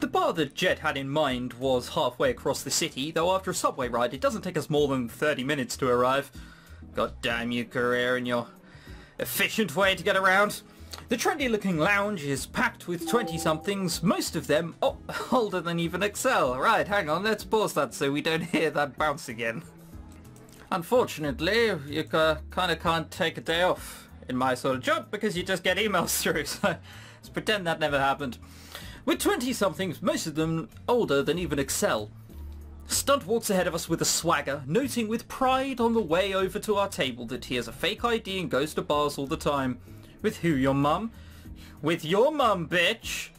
The bar that Jet had in mind was halfway across the city, though after a subway ride it doesn't take us more than 30 minutes to arrive. God damn you, Korea, and your efficient way to get around. The trendy-looking lounge is packed with 20-somethings, most of them older than even Excel. Right, hang on, let's pause that so we don't hear that bounce again. Unfortunately, you kind of can't take a day off in my sort of job because you just get emails through, so let's pretend that never happened. With 20-somethings, most of them older than even Excel. Stunt walks ahead of us with a swagger, noting with pride on the way over to our table that he has a fake ID and goes to bars all the time. With who, your mum? With your mum, bitch!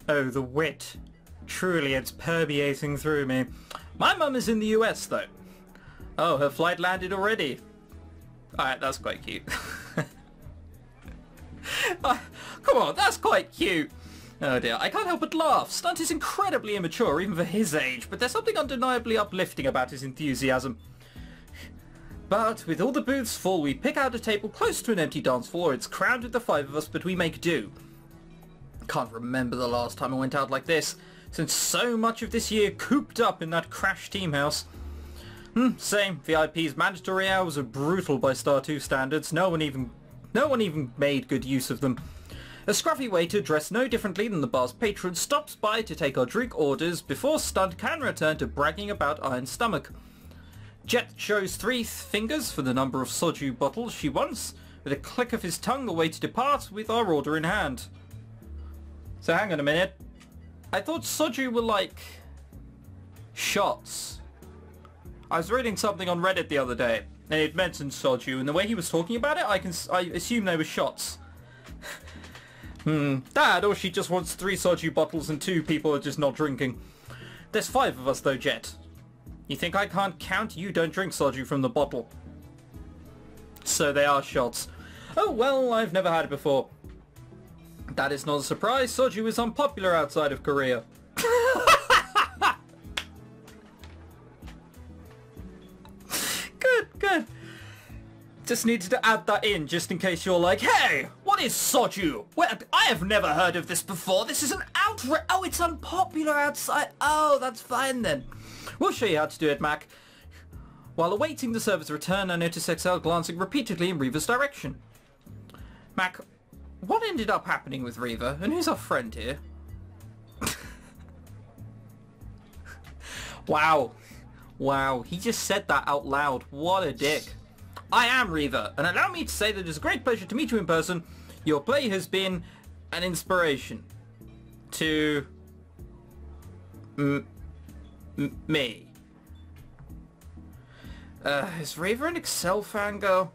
Oh, the wit. Truly, it's permeating through me. My mum is in the US, though. Oh, her flight landed already. Alright, that's quite cute. Come on, that's quite cute. Oh dear, I can't help but laugh. Stunt is incredibly immature, even for his age, but there's something undeniably uplifting about his enthusiasm. But with all the booths full, we pick out a table close to an empty dance floor. It's crowded with the 5 of us, but we make do. Can't remember the last time I went out like this, since so much of this year cooped up in that crash team house. Same. VIP's mandatory hours are brutal by Star 2 standards. No one even made good use of them. A scruffy waiter dressed no differently than the bar's patron stops by to take our drink orders before Stunt can return to bragging about Iron Stomach. Jet shows 3 fingers for the number of Soju bottles she wants, with a click of his tongue the way to depart with our order in hand. So hang on a minute. I thought Soju were like shots. I was reading something on Reddit the other day, and it mentioned Soju, and the way he was talking about it, I assume they were shots. Dad, or she just wants 3 Soju bottles and 2 people are just not drinking. There's 5 of us though, Jet. You think I can't count? You don't drink Soju from the bottle. So they are shots. Oh well, I've never had it before. That is not a surprise. Soju is unpopular outside of Korea. Good. Just needed to add that in just in case you're like, hey, what is Soju? Well, I have never heard of this before. This is an outrage. Oh, it's unpopular outside. Oh, that's fine then. We'll show you how to do it, Mac. While awaiting the server's return, I noticed Excel glancing repeatedly in Reaver's direction. Mac, what ended up happening with Reaver? And who's our friend here? Wow, he just said that out loud. What a dick. I am Reaver, and allow me to say that it is a great pleasure to meet you in person. Your play has been an inspiration to me. Is Reaver an Excel fangirl?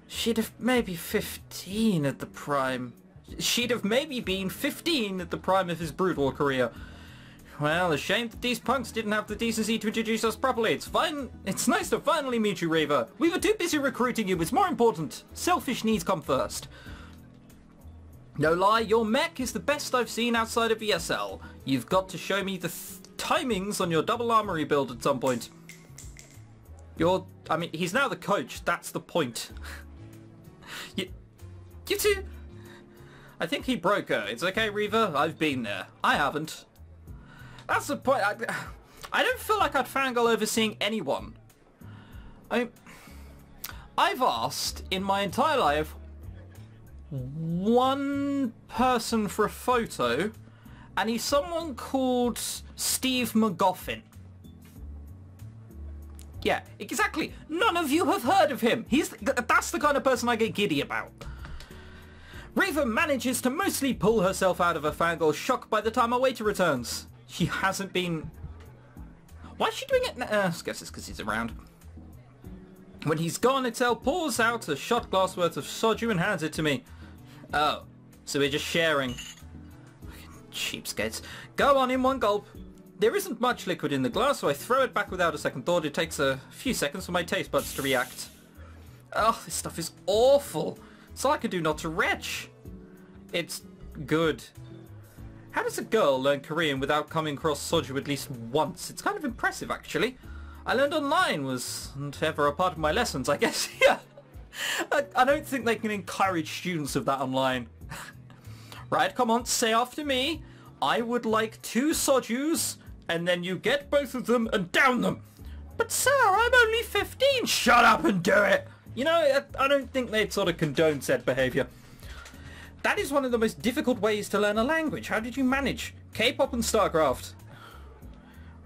She'd have maybe 15 at the prime. She'd have maybe been 15 at the prime of his brutal career. Well, a shame that these punks didn't have the decency to introduce us properly. It's fine. It's nice to finally meet you, Reaver. We were too busy recruiting you. It's more important. Selfish needs come first. No lie, your mech is the best I've seen outside of ESL. You've got to show me the timings on your double armory build at some point. I mean, he's now the coach. That's the point. You two... I think he broke her. It's okay, Reaver. I've been there. I haven't. That's the point. I don't feel like I'd fangirl over seeing anyone. I've asked in my entire life one person for a photo, and he's someone called Steve McGoffin. Yeah, exactly. None of you have heard of him. That's the kind of person I get giddy about. Reaver manages to mostly pull herself out of a fangirl shock by the time our waiter returns. She hasn't been... Why is she doing it now? I guess it's because he's around. When he's gone, Excel pours out a shot glass worth of Soju and hands it to me. Oh, so we're just sharing. Cheapskates. Go on in one gulp. There isn't much liquid in the glass, so I throw it back without a second thought. It takes a few seconds for my taste buds to react. Oh, this stuff is awful. It's all I can do not to retch. It's good. How does a girl learn Korean without coming across Soju at least once? It's kind of impressive, actually. I learned online wasn't ever a part of my lessons, I guess. Yeah. I don't think they can encourage students of that online. Right, come on, say after me. I would like 2 Sojus, and then you get both of them and down them. But sir, I'm only 15. Shut up and do it. You know, I don't think they'd sort of condone said behaviour. That is one of the most difficult ways to learn a language. How did you manage? K-pop and StarCraft.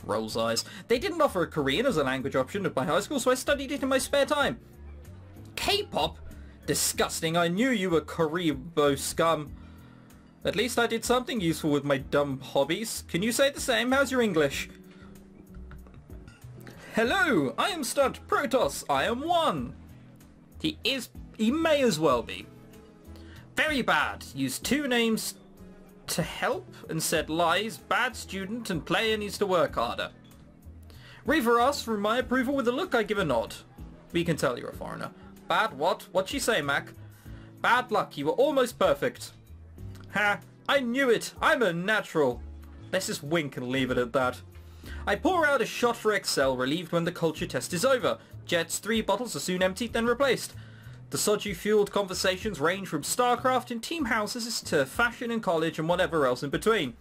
Rolls eyes. They didn't offer a Korean as a language option at my high school, so I studied it in my spare time. K-pop? Disgusting. I knew you were Karibo scum. At least I did something useful with my dumb hobbies. Can you say the same? How's your English? Hello, I am Stunt Protoss. I am 1. He may as well be. Very bad. Used 2 names to help and said lies. Bad student and player needs to work harder. Reaver asks for my approval with a look. I give a nod. We can tell you're a foreigner. Bad what? What'd she say, Mac? Bad luck. You were almost perfect. Ha! I knew it. I'm a natural. Let's just wink and leave it at that. I pour out a shot for Excel, relieved when the culture test is over. Jet's 3 bottles are soon emptied, then replaced. The Soju-fueled conversations range from StarCraft and team houses to fashion in college and whatever else in between.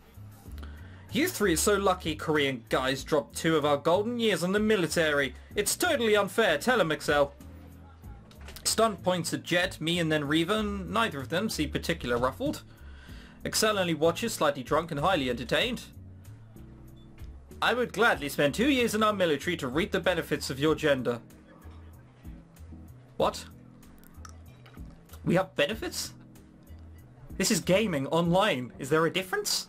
You 3 are so lucky Korean guys dropped 2 of our golden years on the military. It's totally unfair. Tell him, Excel. Stunt points at Jet, me and then Reaver, and neither of them seem particularly ruffled. Excel only watches, slightly drunk and highly entertained. I would gladly spend 2 years in our military to reap the benefits of your gender. What? We have benefits? This is gaming online. Is there a difference?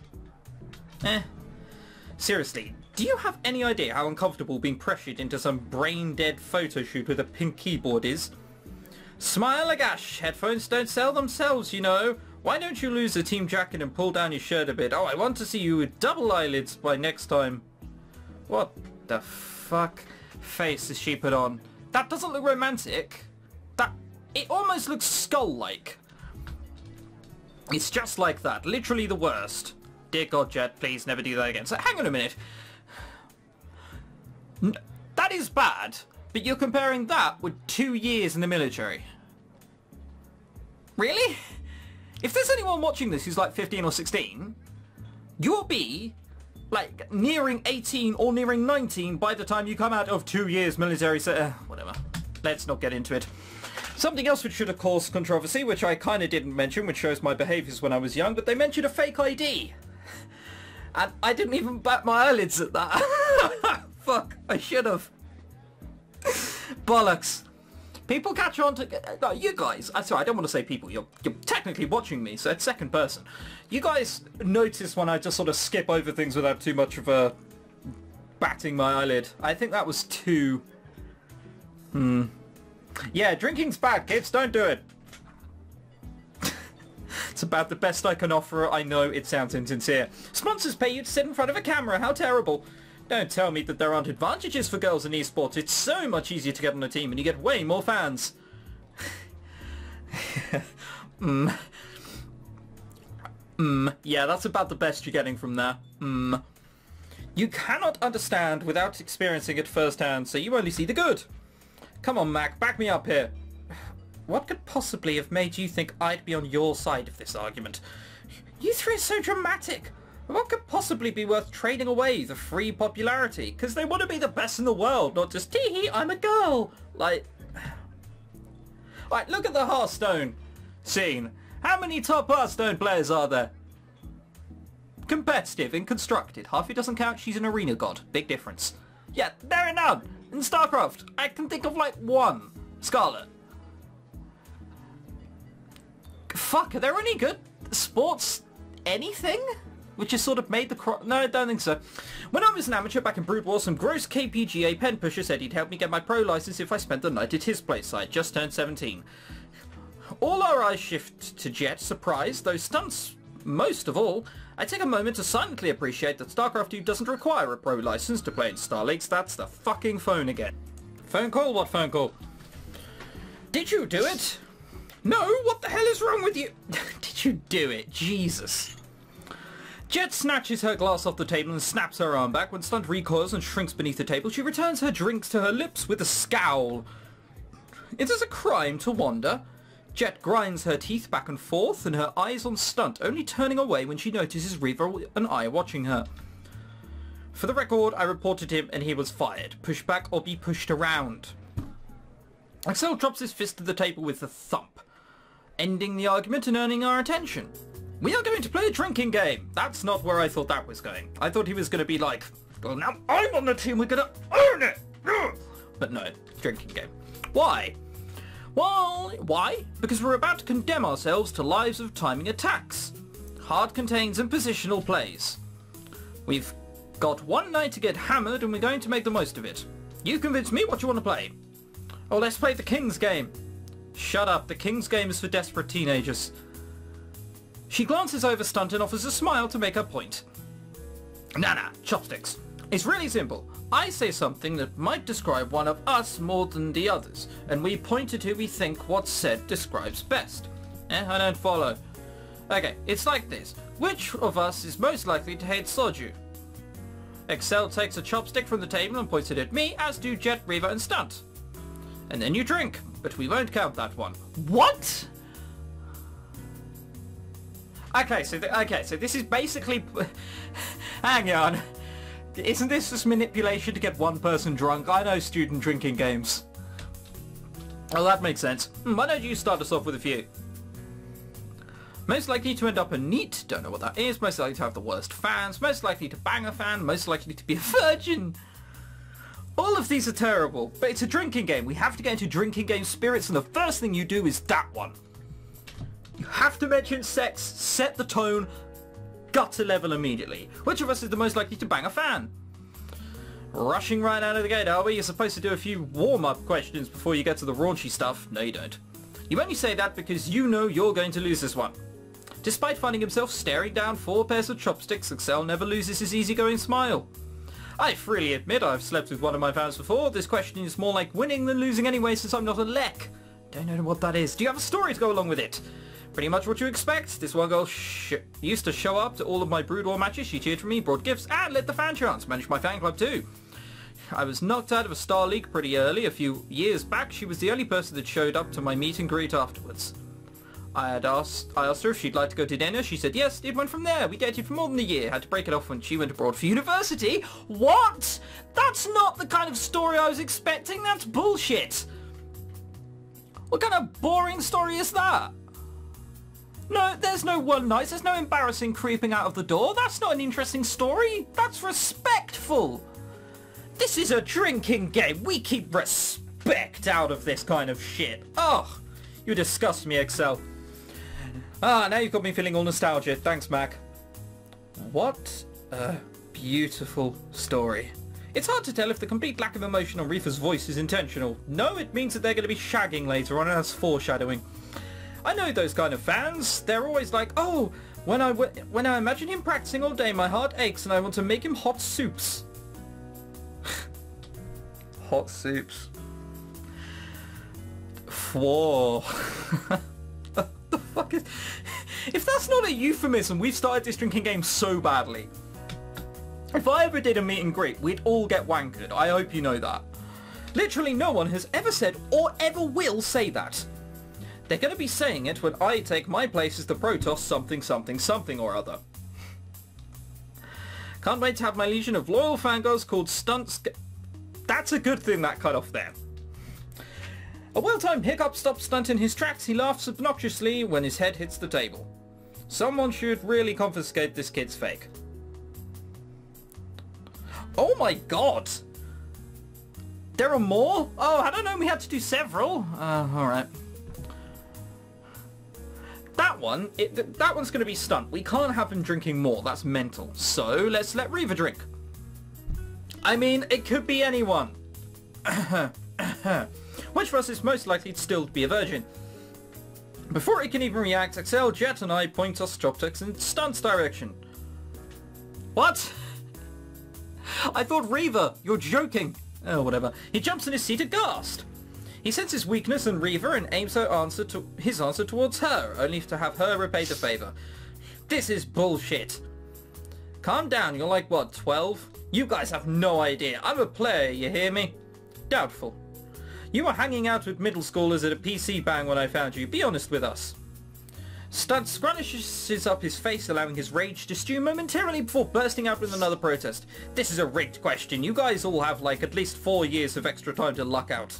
Seriously, do you have any idea how uncomfortable being pressured into some brain-dead photo shoot with a pink keyboard is? Smile agash. Headphones don't sell themselves, you know. Why don't you lose the team jacket and pull down your shirt a bit? Oh, I want to see you with double eyelids by next time. What the fuck face is she put on? That doesn't look romantic. It almost looks skull-like. It's just like that. Literally the worst. Dear God, Jet, please never do that again. So hang on a minute. That is bad, but you're comparing that with 2 years in the military. Really? If there's anyone watching this who's like 15 or 16, you'll be like nearing 18 or nearing 19 by the time you come out of 2 years military. So whatever. Let's not get into it. Something else which should have caused controversy, which I kind of didn't mention, which shows my behaviours when I was young, but they mentioned a fake ID. And I didn't even bat my eyelids at that. Fuck, I should have. Bollocks. People catch on to... No, you guys... I'm sorry, I don't want to say people. You're technically watching me, so it's second person. You guys notice when I just sort of skip over things without too much of a... batting my eyelid. I think that was too... Yeah, drinking's bad, kids. Don't do it. It's about the best I can offer. I know it sounds insincere. Sponsors pay you to sit in front of a camera. How terrible. Don't tell me that there aren't advantages for girls in esports. It's so much easier to get on a team and you get way more fans. Yeah, that's about the best you're getting from there. You cannot understand without experiencing it firsthand, so you only see the good. Come on, Mac, back me up here. What could possibly have made you think I'd be on your side of this argument? You 3 are so dramatic. What could possibly be worth trading away the free popularity? Because they want to be the best in the world, not just, tee-hee, I'm a girl. Like... Right, look at the Hearthstone scene. How many top Hearthstone players are there? Competitive and constructed. Half it doesn't count, she's an arena god. Big difference. Yeah, there are none. In StarCraft, I can think of like 1. Scarlet. Fuck, are there any good sports anything? Which has sort of made the No, I don't think so. When I was an amateur back in Brood War, some gross KPGA pen pusher said he'd help me get my pro license if I spent the night at his place. I just turned 17. All our eyes shift to Jet, surprised, though stunts most of all. I take a moment to silently appreciate that StarCraft 2 doesn't require a pro license to play in Star Lakes. That's the fucking phone again. Phone call? What phone call? Did you do it? No, what the hell is wrong with you? Did you do it? Jesus. Jet snatches her glass off the table and snaps her arm back. When Stunt recoils and shrinks beneath the table, she returns her drinks to her lips with a scowl. It is a crime to wander. Jet grinds her teeth back and forth and her eyes on Stunt, only turning away when she notices Reaver and I watching her. For the record, I reported him and he was fired. Push back or be pushed around. Axel drops his fist to the table with a thump, ending the argument and earning our attention. We are going to play a drinking game. That's not where I thought that was going. I thought he was going to be like, well, now I'm on the team, we're going to own it. But no, drinking game. Why? Well, why? Because we're about to condemn ourselves to lives of timing attacks, hard contains and positional plays. We've got one night to get hammered and we're going to make the most of it. You convince me what you want to play. Oh, let's play the King's Game. Shut up, the King's Game is for desperate teenagers. She glances over Stunt and offers a smile to make her point. Nah, chopsticks. It's really simple. I say something that might describe one of us more than the others, and we point at who we think what's said describes best. I don't follow. Okay, it's like this. Which of us is most likely to hate Soju? Excel takes a chopstick from the table and points it at me, as do Jet, Reaver and Stunt. And then you drink, but we won't count that one. What? Okay, so this is basically... Hang on. Isn't this just manipulation to get one person drunk? I know student drinking games. Oh, that makes sense. Why don't you start us off with a few? Most likely to end up a neat, don't know what that is, most likely to have the worst fans, most likely to bang a fan, most likely to be a virgin. All of these are terrible, but it's a drinking game. We have to get into drinking game spirits, and the first thing you do is that one. You have to mention sex, set the tone, gutter level immediately. Which of us is the most likely to bang a fan? Rushing right out of the gate, are we? You're supposed to do a few warm-up questions before you get to the raunchy stuff. No, you don't. You only say that because you know you're going to lose this one. Despite finding himself staring down 4 pairs of chopsticks, Axel never loses his easygoing smile. I freely admit I've slept with one of my fans before. This question is more like winning than losing anyway, since I'm not a lek. Don't know what that is. Do you have a story to go along with it? Pretty much what you expect. This one girl used to show up to all of my Brood War matches. She cheered for me, brought gifts, and lit the fan chants. Managed my fan club too. I was knocked out of a Star League pretty early. A few years back, she was the only person that showed up to my meet and greet afterwards. I asked her if she'd like to go to dinner. She said yes. It went from there. We dated for more than a year. Had to break it off when she went abroad for university. What? That's not the kind of story I was expecting. That's bullshit. What kind of boring story is that? No, there's no one night. There's no embarrassing creeping out of the door. That's not an interesting story. That's respectful. This is a drinking game. We keep respect out of this kind of shit. Ugh. You disgust me, Excel. Now you've got me feeling all nostalgia. Thanks, Mac. What a beautiful story. It's hard to tell if the complete lack of emotion on Reefer's voice is intentional. No, it means that they're going to be shagging later on, and that's foreshadowing. I know those kind of fans. They're always like, oh, when I imagine him practicing all day, my heart aches and I want to make him hot soups. Hot soups. Whoa. The fuck is... If that's not a euphemism, we've started this drinking game so badly. If I ever did a meet and greet, we'd all get wankered. I hope you know that. Literally no one has ever said or ever will say that. They're going to be saying it when I take my place as the Protoss something something something or other. Can't wait to have my legion of loyal fangirls called Stunts. That's a good thing that cut off there. A well-timed hiccup stops Stunt in his tracks. He laughs obnoxiously when his head hits the table. Someone should really confiscate this kid's fake. Oh my god! There are more? Oh, I don't know, we had to do several. Alright. That one's going to be Stunt. We can't have him drinking more. That's mental. So, let's let Reaver drink. I mean, it could be anyone. Which of us is most likely to still be a virgin? Before he can even react, Axel, Jet and I point us chopsticks in Stunt's direction. What? I thought Reaver, you're joking. Oh, whatever. He jumps in his seat aghast. He senses weakness in Reaver and aims his answer towards her, only to have her repay the favour. This is bullshit. Calm down, you're like, what, 12? You guys have no idea. I'm a player, you hear me? Doubtful. You were hanging out with middle schoolers at a PC bang when I found you. Be honest with us. Stunt scrunches up his face, allowing his rage to stew momentarily before bursting out with another protest. This is a rigged question. You guys all have like at least 4 years of extra time to luck out.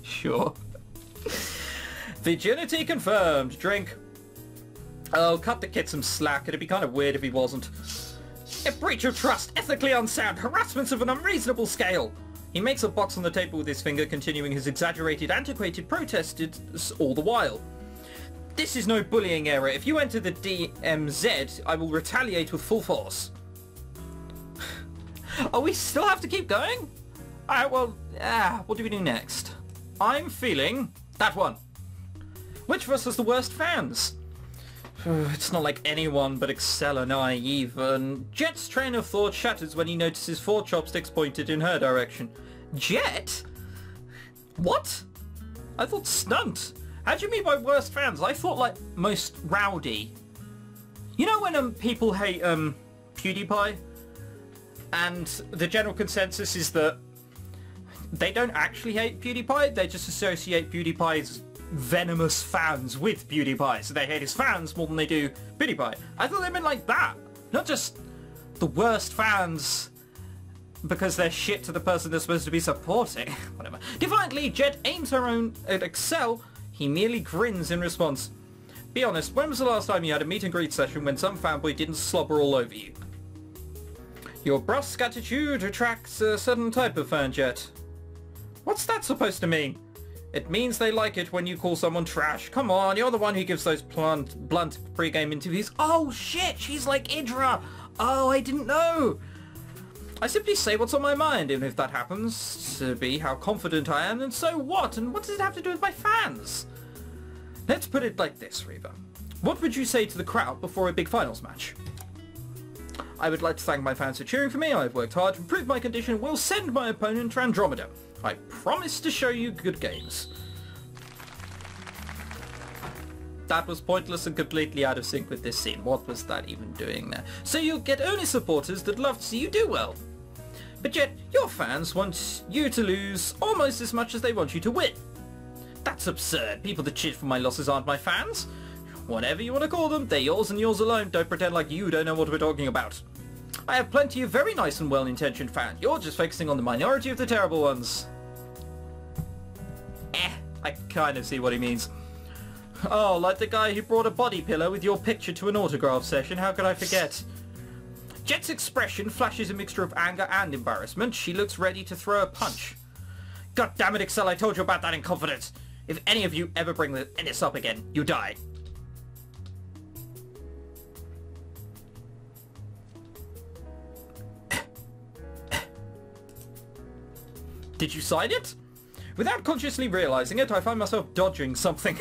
Sure. Virginity confirmed. Drink. Oh, cut the kid some slack. It'd be kind of weird if he wasn't. A breach of trust, ethically unsound, harassment of an unreasonable scale. He makes a box on the table with his finger, continuing his exaggerated, antiquated protest all the while. This is no bullying error. If you enter the DMZ, I will retaliate with full force. Oh, we still have to keep going? Alright, well, what do we do next? I'm feeling that one. Which of us has the worst fans? It's not like anyone but Excel are naive, and Jet's train of thought shatters when he notices 4 chopsticks pointed in her direction. Jet? What? I thought Stunt. How do you mean by worst fans? I thought like most rowdy. You know when people hate PewDiePie? And the general consensus is that they don't actually hate PewDiePie, they just associate PewDiePie's venomous fans with PewDiePie, so they hate his fans more than they do PewDiePie. I thought they meant like that, not just the worst fans because they're shit to the person they're supposed to be supporting. Whatever. Defiantly, Jet aims her own at Excel. He merely grins in response. Be honest, when was the last time you had a meet and greet session when some fanboy didn't slobber all over you? Your brusque attitude attracts a certain type of fan, Jet. What's that supposed to mean? It means they like it when you call someone trash. Come on, you're the one who gives those blunt pre-game interviews. Oh shit, she's like Idra. Oh, I didn't know. I simply say what's on my mind, even if that happens to be how confident I am, and so what? And what does it have to do with my fans? Let's put it like this, Reaver. What would you say to the crowd before a big finals match? I would like to thank my fans for cheering for me. I've worked hard to improve my condition and will send my opponent to Andromeda. I promise to show you good games. That was pointless and completely out of sync with this scene. What was that even doing there? So you'll get only supporters that love to see you do well. But yet, your fans want you to lose almost as much as they want you to win. That's absurd. People that cheer for my losses aren't my fans. Whatever you want to call them, they're yours and yours alone. Don't pretend like you don't know what we're talking about. I have plenty of very nice and well-intentioned fans. You're just focusing on the minority of the terrible ones. I kind of see what he means. Oh, like the guy who brought a body pillow with your picture to an autograph session. How could I forget? Jet's expression flashes a mixture of anger and embarrassment. She looks ready to throw a punch. God damn it, Excel, I told you about that in confidence. If any of you ever bring this up again, you die. Did you sign it? Without consciously realizing it, I find myself dodging something.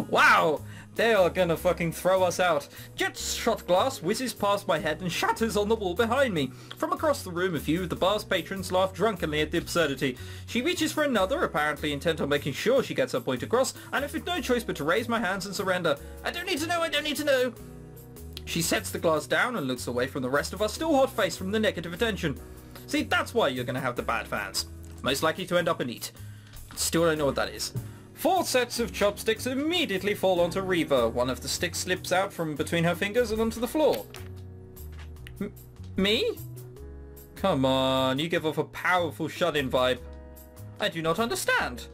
Wow! They are gonna fucking throw us out. Jet's shot glass whizzes past my head and shatters on the wall behind me. From across the room, a few of the bar's patrons laugh drunkenly at the absurdity. She reaches for another, apparently intent on making sure she gets her point across, and if with no choice but to raise my hands and surrender. I don't need to know, I don't need to know! She sets the glass down and looks away from the rest of us, still hot-faced from the negative attention. See, that's why you're gonna have the bad fans. Most likely to end up in eat. Still don't know what that is. 4 sets of chopsticks immediately fall onto Reaver. One of the sticks slips out from between her fingers and onto the floor. Me? Come on, you give off a powerful shut-in vibe. I do not understand.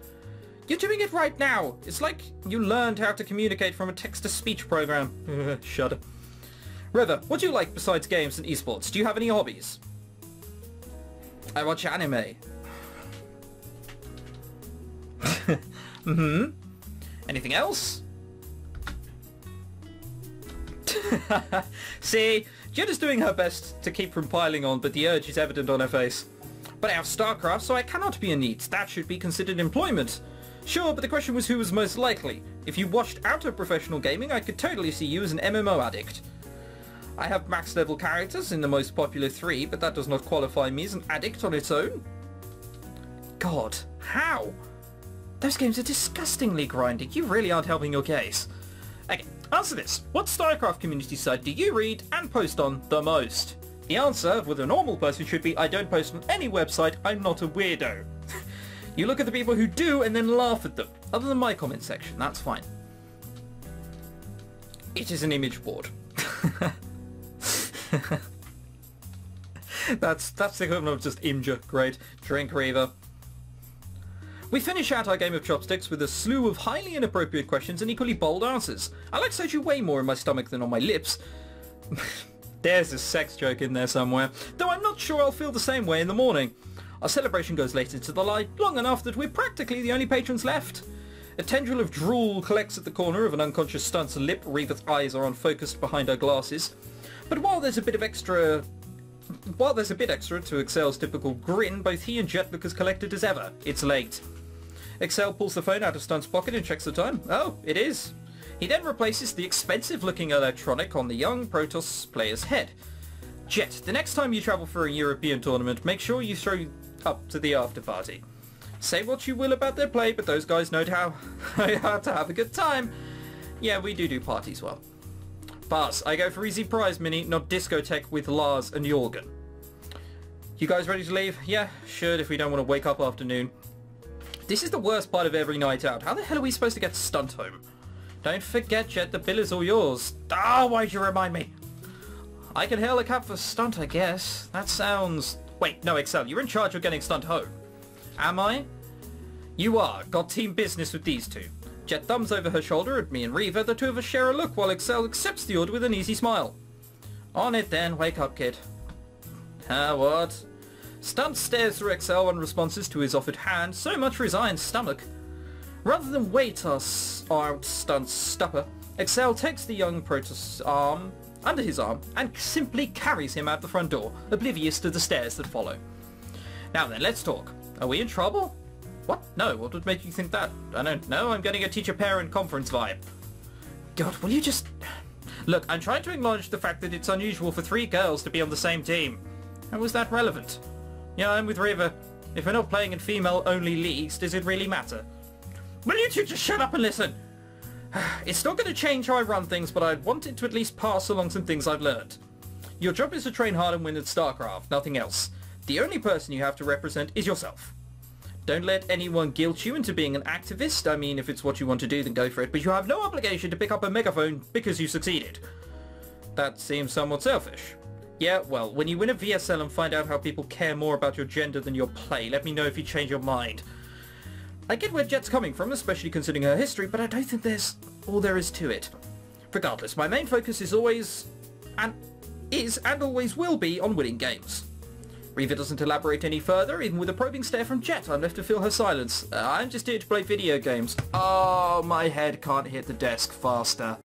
You're doing it right now. It's like you learned how to communicate from a text-to-speech program. Shudder. Reaver, what do you like besides games and esports? Do you have any hobbies? I watch anime. Mm-hmm. Anything else? See, Jet is doing her best to keep from piling on, but the urge is evident on her face. But I have StarCraft, so I cannot be a NEET. That should be considered employment. Sure, but the question was who was most likely. If you washed out of professional gaming, I could totally see you as an MMO addict. I have max level characters in the most popular 3, but that does not qualify me as an addict on its own. God, how? Those games are disgustingly grinding. You really aren't helping your case. Okay, Answer this. What StarCraft community site do you read and post on the most? The answer, with a normal person, should be I don't post on any website, I'm not a weirdo. You look at the people who do and then laugh at them. Other than my comment section, that's fine. It is an image board. That's the equivalent of just Imgur. Great. Drink, Reaver. We finish out our game of chopsticks with a slew of highly inappropriate questions and equally bold answers. I like Soju way more in my stomach than on my lips. There's a sex joke in there somewhere, though I'm not sure I'll feel the same way in the morning. Our celebration goes late into the light, long enough that we're practically the only patrons left. A tendril of drool collects at the corner of an unconscious stunt's lip. Reaver's eyes are unfocused behind her glasses. But while there's a bit extra to Excel's typical grin, both he and Jet look as collected as ever. It's late. Excel pulls the phone out of Stunt's pocket and checks the time. Oh, it is. He then replaces the expensive-looking electronic on the young Protoss player's head. Jet, the next time you travel for a European tournament, make sure you throw up to the after-party. Say what you will about their play, but those guys know how to have a good time. Yeah, we do parties well. Pass. I go for easy prize mini, not discotheque with Lars and Jorgen. You guys ready to leave? Yeah, should if we don't want to wake up after noon. This is the worst part of every night out. How the hell are we supposed to get Stunt home? Don't forget, Jet, the bill is all yours. Ah, why'd you remind me? I can hail a cab for Stunt, I guess. That sounds... Wait, no, Excel, you're in charge of getting Stunt home. Am I? You are. Got team business with these two. Jet thumbs over her shoulder at me and Reaver. The two of us share a look while Excel accepts the order with an easy smile. On it then. Wake up, kid. What? Stunt stares through Excel and responses to his offered hand. So much for his iron stomach. Rather than wait our Stunt's stupper, Excel takes the young Protoss arm under his arm and simply carries him out the front door, oblivious to the stares that follow. Now then, let's talk. Are we in trouble? What? No, what would make you think that? I don't know, I'm getting a teacher-parent conference vibe. God, will you just... Look, I'm trying to acknowledge the fact that it's unusual for 3 girls to be on the same team. How was that relevant? Yeah, I'm with Reaver. If we're not playing in female-only leagues, does it really matter? Will you two just shut up and listen? It's not going to change how I run things, but I wanted to at least pass along some things I've learned. Your job is to train hard and win at StarCraft, nothing else. The only person you have to represent is yourself. Don't let anyone guilt you into being an activist. I mean, if it's what you want to do, then go for it. But you have no obligation to pick up a megaphone because you succeeded. That seems somewhat selfish. Yeah, well, when you win a VSL and find out how people care more about your gender than your play, let me know if you change your mind. I get where Jet's coming from, especially considering her history, but I don't think there's all there is to it. Regardless, my main focus is always and always will be on winning games. Reaver doesn't elaborate any further, even with a probing stare from Jet. I'm left to feel her silence. I'm just here to play video games. Oh, my head can't hit the desk faster.